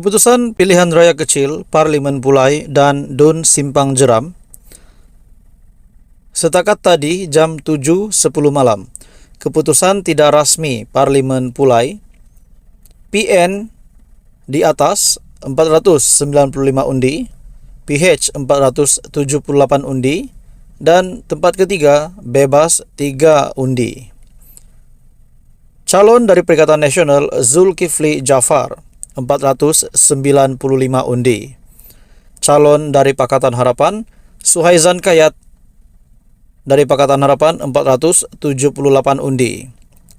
Keputusan pilihan raya kecil Parlimen Pulai dan Dun Simpang Jeram setakat tadi jam 7.10 malam. Keputusan tidak rasmi Parlimen Pulai. PN di atas 495 undi, PH 478 undi, dan tempat ketiga bebas 3 undi. Calon dari Perikatan Nasional Zulkifli Jafar 495 undi. Calon dari Pakatan Harapan Suhaizan Kayat dari Pakatan Harapan 478 undi.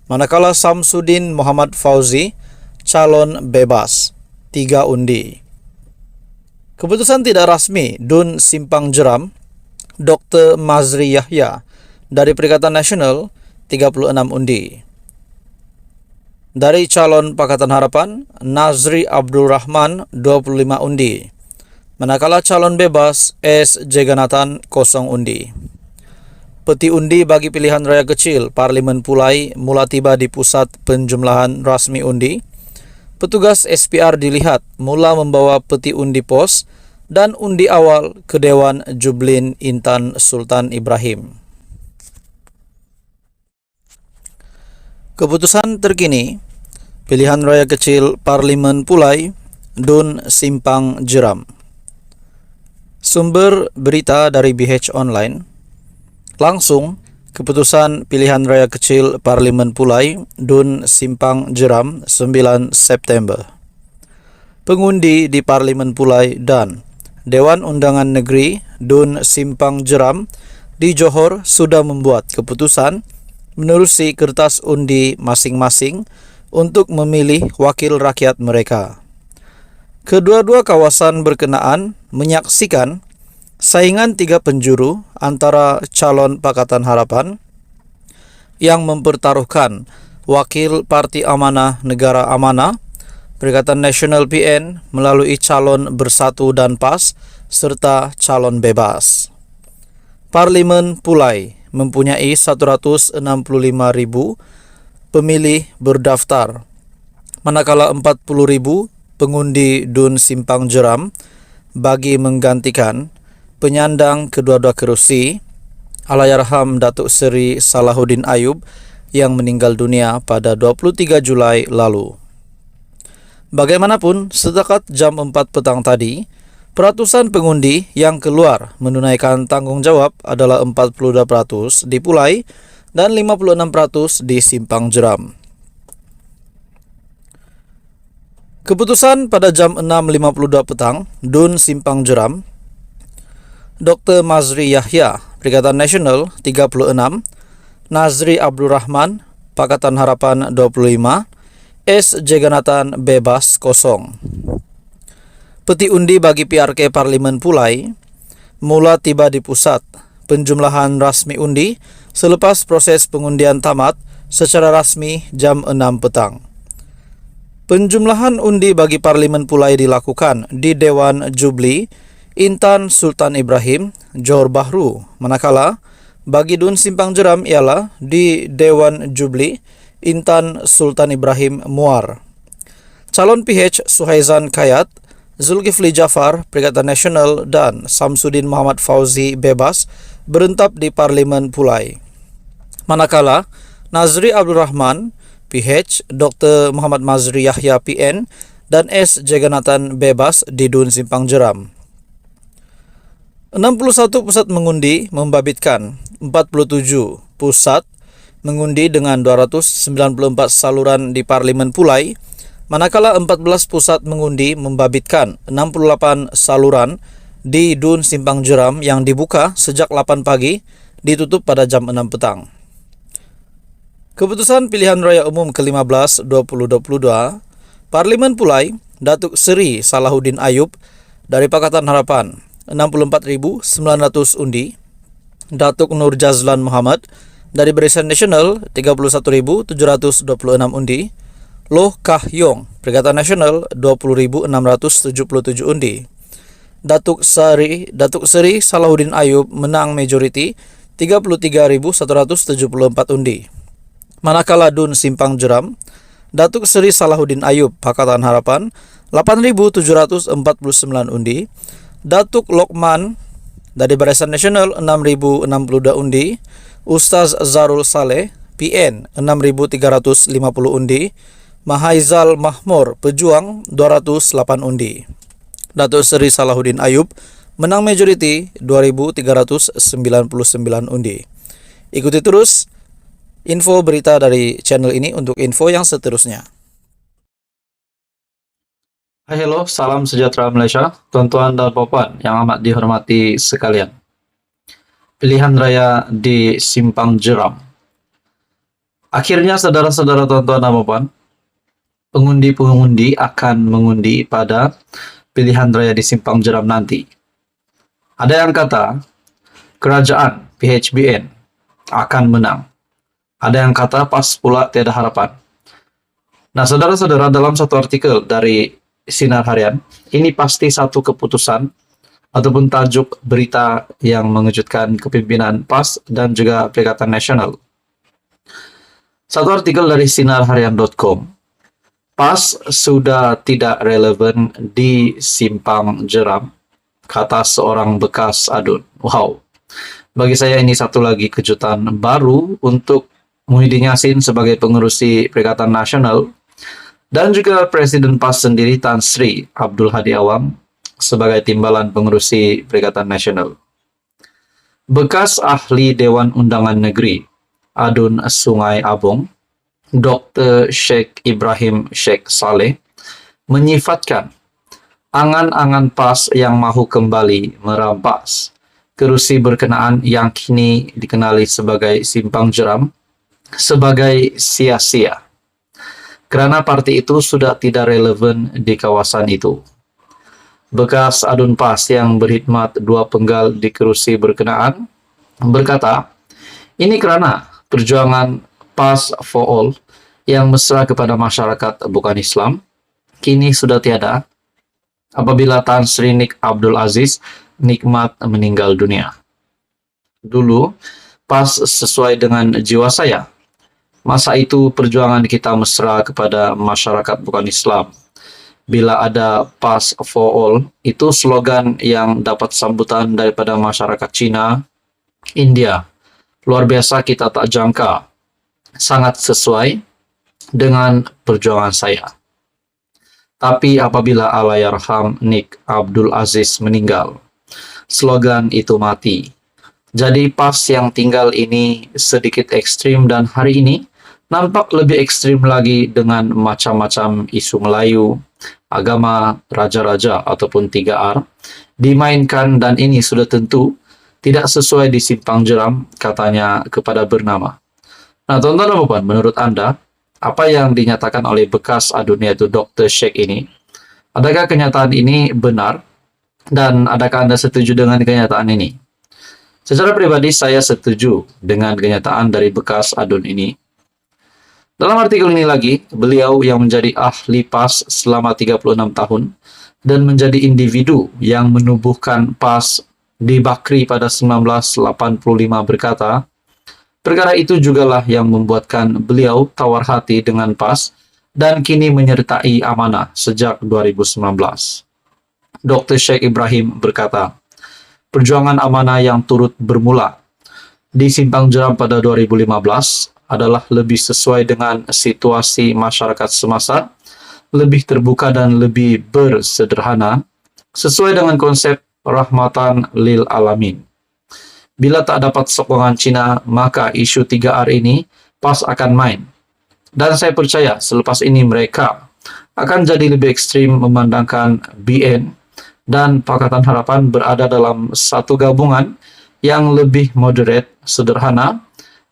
Manakala Samsudin Muhammad Fauzi calon bebas 3 undi. Keputusan tidak rasmi Dun Simpang Jeram Dr. Mazri Yahya dari Perikatan Nasional 36 undi. Dari calon Pakatan Harapan, Nazri Abdul Rahman 25 undi. Manakala calon bebas S. Jeganathan 0 undi. Peti undi bagi pilihan raya kecil Parlimen Pulai mula tiba di pusat penjumlahan rasmi undi. Petugas SPR dilihat mula membawa peti undi pos dan undi awal ke Dewan Jublin Intan Sultan Ibrahim. Keputusan terkini pilihan raya kecil Parlimen Pulai Dun Simpang Jeram. Sumber berita dari BH Online. Langsung, keputusan pilihan raya kecil Parlimen Pulai Dun Simpang Jeram 9 September. Pengundi di Parlimen Pulai dan Dewan Undangan Negeri Dun Simpang Jeram di Johor sudah membuat keputusan menerusi kertas undi masing-masing untuk memilih wakil rakyat mereka. Kedua-dua kawasan berkenaan menyaksikan saingan 3 penjuru antara calon Pakatan Harapan yang mempertaruhkan wakil Parti Amanah Negara Amanah, Perikatan Nasional PN melalui calon Bersatu dan PAS serta calon bebas. Parlimen Pulai mempunyai 165.000 pemilih berdaftar, manakala 40.000 pengundi Dun Simpang Jeram bagi menggantikan penyandang kedua-dua kerusi Allahyarham Datuk Seri Salahuddin Ayub yang meninggal dunia pada 23 Julai lalu. Bagaimanapun, setakat jam 4 petang tadi, peratusan pengundi yang keluar menunaikan tanggung jawab adalah 42% di Pulai dan 56% di Simpang Jeram. Keputusan pada jam 6.52 petang, Dun Simpang Jeram, Dr. Mazri Yahya, Perikatan Nasional 36, Nazri Abdul Rahman, Pakatan Harapan 25, S. Jeganathan bebas 0. Peti undi bagi PRK Parlimen Pulai mula tiba di pusat penjumlahan rasmi undi selepas proses pengundian tamat secara rasmi jam 6 petang. Penjumlahan undi bagi Parlimen Pulai dilakukan di Dewan Jubli Intan Sultan Ibrahim, Johor Bahru, manakala bagi Dun Simpang Jeram ialah di Dewan Jubli Intan Sultan Ibrahim Muar. Calon PH Suhaizan Kayat, Zulkifli Jafar, Perikatan Nasional, dan Samsudin Muhammad Fauzi bebas berentap di Parlimen Pulai. Manakala Nazri Abdul Rahman, PH, Dr. Muhammad Mazri Yahya PN, dan S. Jeganathan bebas di Dun Simpang Jeram. 61 pusat mengundi membabitkan 47 pusat mengundi dengan 294 saluran di Parlimen Pulai, manakala 14 pusat mengundi membabitkan 68 saluran di Dun Simpang Jeram yang dibuka sejak 8 pagi, ditutup pada jam 6 petang. Keputusan pilihan raya umum ke-15 2022, Parlimen Pulai, Datuk Seri Salahuddin Ayub dari Pakatan Harapan 64.900 undi, Datuk Nur Jazlan Muhammad dari Barisan Nasional 31.726 undi, Loh Kah Yong, Perikatan Nasional 20.677 undi. Datuk Seri Salahuddin Ayub menang majoriti 33.174 undi. Manakala Dun Simpang Jeram, Datuk Seri Salahuddin Ayub Pakatan Harapan 8.749 undi. Datuk Lokman dari Barisan Nasional 6.062 undi. Ustaz Zarul Saleh PN 6.350 undi. Mahaizal Mahmur Pejuang 208 undi. Datuk Seri Salahuddin Ayub menang majority 2.399 undi. Ikuti terus info berita dari channel ini untuk info yang seterusnya. Hai, hello, salam sejahtera Malaysia, tuan-tuan dan puan yang amat dihormati sekalian. Pilihan raya di Simpang Jeram. Akhirnya saudara-saudara, tuan-tuan dan puan, pengundi-pengundi akan mengundi pada pilihan raya di Simpang Jeram nanti. Ada yang kata kerajaan PHBN akan menang. Ada yang kata PAS pula tiada harapan. Nah, saudara-saudara, dalam satu artikel dari Sinar Harian, ini pasti satu keputusan ataupun tajuk berita yang mengejutkan kepimpinan PAS dan juga Perikatan Nasional. Satu artikel dari sinarharian.com, PAS sudah tidak relevan di Simpang Jeram, kata seorang bekas adun. Wow, bagi saya ini satu lagi kejutan baru untuk Muhyiddin Yassin sebagai pengurusi Perikatan Nasional dan juga Presiden PAS sendiri Tan Sri Abdul Hadi Awang sebagai timbalan pengurusi Perikatan Nasional. Bekas ahli Dewan Undangan Negeri Adun Sungai Abong, Dr. Sheikh Ibrahim Sheikh Saleh, menyifatkan angan-angan PAS yang mahu kembali merampas kerusi berkenaan yang kini dikenali sebagai Simpang Jeram sebagai sia-sia, kerana parti itu sudah tidak relevan di kawasan itu. Bekas adun PAS yang berkhidmat 2 penggal di kerusi berkenaan berkata, ini kerana perjuangan PAS for All yang mesra kepada masyarakat bukan Islam kini sudah tiada apabila Tan Sri Nik Abdul Aziz Nikmat meninggal dunia. Dulu PAS sesuai dengan jiwa saya. Masa itu perjuangan kita mesra kepada masyarakat bukan Islam. Bila ada PAS for All, itu slogan yang dapat sambutan daripada masyarakat Cina, India. Luar biasa, kita tak jangka. Sangat sesuai dengan perjuangan saya. Tapi apabila Allahyarham Nik Abdul Aziz meninggal, slogan itu mati. Jadi PAS yang tinggal ini sedikit ekstrim dan hari ini nampak lebih ekstrim lagi dengan macam-macam isu Melayu, agama, raja-raja ataupun 3R dimainkan dan ini sudah tentu tidak sesuai di Simpang Jeram, katanya kepada bernama. Nah, tuan-tuan dan puan, menurut Anda, apa yang dinyatakan oleh bekas adun yaitu Dr. Sheikh ini, adakah kenyataan ini benar dan adakah Anda setuju dengan kenyataan ini? Secara pribadi saya setuju dengan kenyataan dari bekas adun ini. Dalam artikel ini lagi, beliau yang menjadi ahli PAS selama 36 tahun dan menjadi individu yang menubuhkan PAS di Bakri pada 1985 berkata, perkara itu jugalah yang membuatkan beliau tawar hati dengan PAS dan kini menyertai amanah sejak 2019. Dr. Sheikh Ibrahim berkata, perjuangan amanah yang turut bermula di Simpang Jeram pada 2015 adalah lebih sesuai dengan situasi masyarakat semasa, lebih terbuka dan lebih bersederhana, sesuai dengan konsep rahmatan lil alamin. Bila tak dapat sokongan Cina, maka isu 3R ini PAS akan main. Dan saya percaya selepas ini mereka akan jadi lebih ekstrim memandangkan BN dan Pakatan Harapan berada dalam satu gabungan yang lebih moderate, sederhana,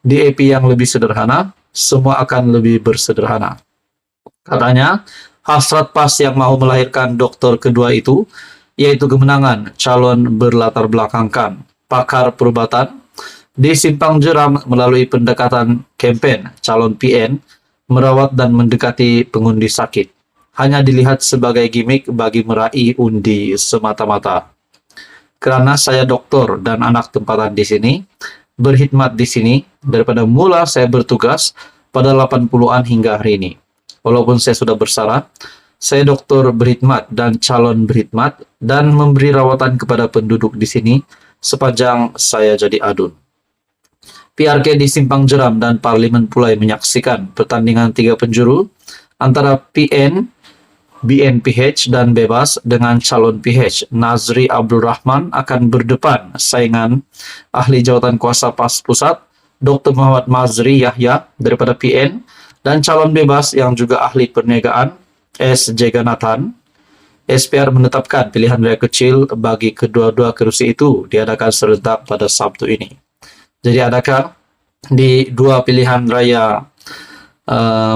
DAP yang lebih sederhana, semua akan lebih bersederhana. Katanya, hasrat PAS yang mau melahirkan doktor kedua itu, yaitu kemenangan calon berlatar belakangkan pakar perubatan di Simpang Jeram melalui pendekatan kempen calon PN, merawat dan mendekati pengundi sakit, hanya dilihat sebagai gimmick bagi meraih undi semata-mata. Kerana saya doktor dan anak tempatan di sini, berkhidmat di sini daripada mula saya bertugas pada 80-an hingga hari ini. Walaupun saya sudah bersara, saya dokter berkhidmat dan calon berkhidmat dan memberi rawatan kepada penduduk di sini sepanjang saya jadi adun. PRK di Simpang Jeram dan Parlimen Pulai menyaksikan pertandingan 3 penjuru antara PN, BNPH dan Bebas dengan calon PH. Nazri Abdul Rahman akan berdepan saingan ahli jawatan kuasa PAS Pusat, Dr. Muhammad Mazri Yahya daripada PN, dan calon Bebas yang juga ahli perniagaan, S. Jeganathan. SPR menetapkan pilihan raya kecil bagi kedua-dua kerusi itu diadakan serentak pada Sabtu ini. Jadi adakah di dua pilihan raya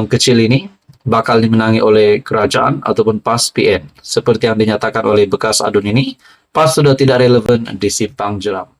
kecil ini bakal dimenangi oleh kerajaan ataupun PAS PN? Seperti yang dinyatakan oleh bekas adun ini, PAS sudah tidak relevan di Simpang Jeram.